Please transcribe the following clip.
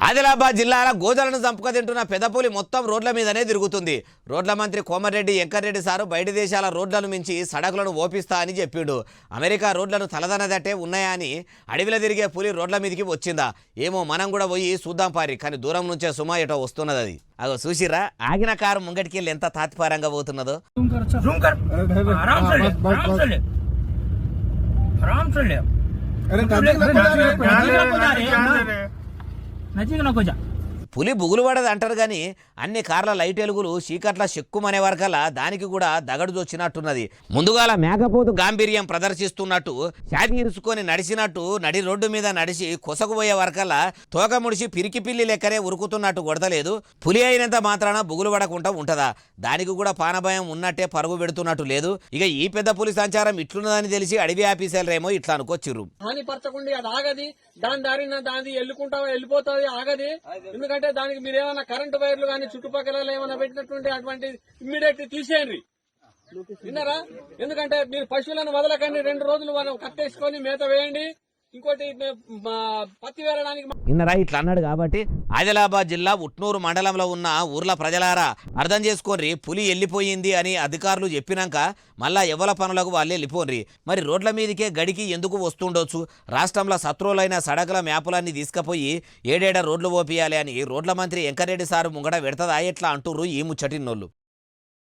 ఆదిలాబాద్ జిల్లాల గోజలను చంపుక తింటున్న పెదపులి మొత్తం రోడ్ల మీదనే తిరుగుతుంది. రోడ్ల మంత్రి కోమరెడ్డి వెంకటరెడ్డి సారు బయట దేశాల రోడ్లను మించి సడకులను ఓపిస్తా అని చెప్పిండు. అమెరికా రోడ్లను తలదనదట్టే ఉన్నాయా అని అడవిలో తిరిగే పులి రోడ్ల మీదకి వచ్చిందా ఏమో, మనం కూడా పోయి చూద్దాం పారి. కానీ దూరం నుంచే సుమా ఎటో వస్తున్నది. అది అగో చూసిరా, ఆగిన కారు ముంగటికి వెళ్ళి ఎంత తాత్పర్యంగా పోతున్నదో. పులి బుగులు పడదు అంటారు కానీ అన్ని కార్ల లైట్ ఎలుగులు చీకట్ల చెక్కుమనే వరకల్లా దానికి కూడా దగడు దొచ్చినట్టున్నది. ముందుగాల మేకపోతు గాంభీర్యం ప్రదర్శిస్తున్నట్టు ఛాతి ఇరుసుకొని నడిచినట్టు నడి రోడ్డు మీద నడిచి కొసకుపోయే వరకల్లా తోక ముడిచి పిరికి పిల్లి లెక్కనే ఉరుకుతున్నట్టు కొడతలేదు. పులి అయినంత మాత్రాన బుగులు పడకుండా ఉంటదా? దానికి కూడా పానభయం ఉన్నట్టే పరుగు పెడుతున్నట్టు లేదు. ఇక ఈ పెద్ద పులి సంచారం ఇట్లున్నదని తెలిసి అడవి ఆఫీసర్లేమో ఇట్లా అనుకొచ్చిర్రు. దాని దారిన దాని వెళ్ళిపోతుంది ఆగది. ఎందుకంటే దానికి మీరు ఏమైనా కరెంటు వైర్లు కానీ చుట్టుపక్కల ఏమైనా పెట్టినటువంటి అటువంటి ఇమ్మీడియట్ తీసేయండి, విన్నారా? ఎందుకంటే మీరు పశువులను వదలకండి, 2 రోజులు మనం కట్టేసుకొని మేత వేయండి. ఇంకోటి పత్తి వేరడానికి ఇన్నరా ఇట్లా అన్నాడు. కాబట్టి ఆదిలాబాద్ జిల్లా ఉట్నూరు మండలంలో ఉన్న ఊర్ల ప్రజలారా అర్థం చేసుకోండి, పులి వెళ్ళిపోయింది అని అధికారులు చెప్పినాక మళ్ళా ఎవల పనులకు వాళ్ళు వెళ్ళిపోండి. మరి రోడ్ల మీదకే గడికి ఎందుకు వస్తుండొచ్చు? రాష్ట్రంలో శత్రువులైన సడకుల మ్యాపులన్నీ తీసుకుపోయి ఏడేడ రోడ్లు ఓపియాలి అని రోడ్ల మంత్రి వెంకటరెడ్డి సారు ముంగడ పెడతదా ఎట్లా అంటుర్రు ఈ ముచ్చటిన్నోళ్ళు.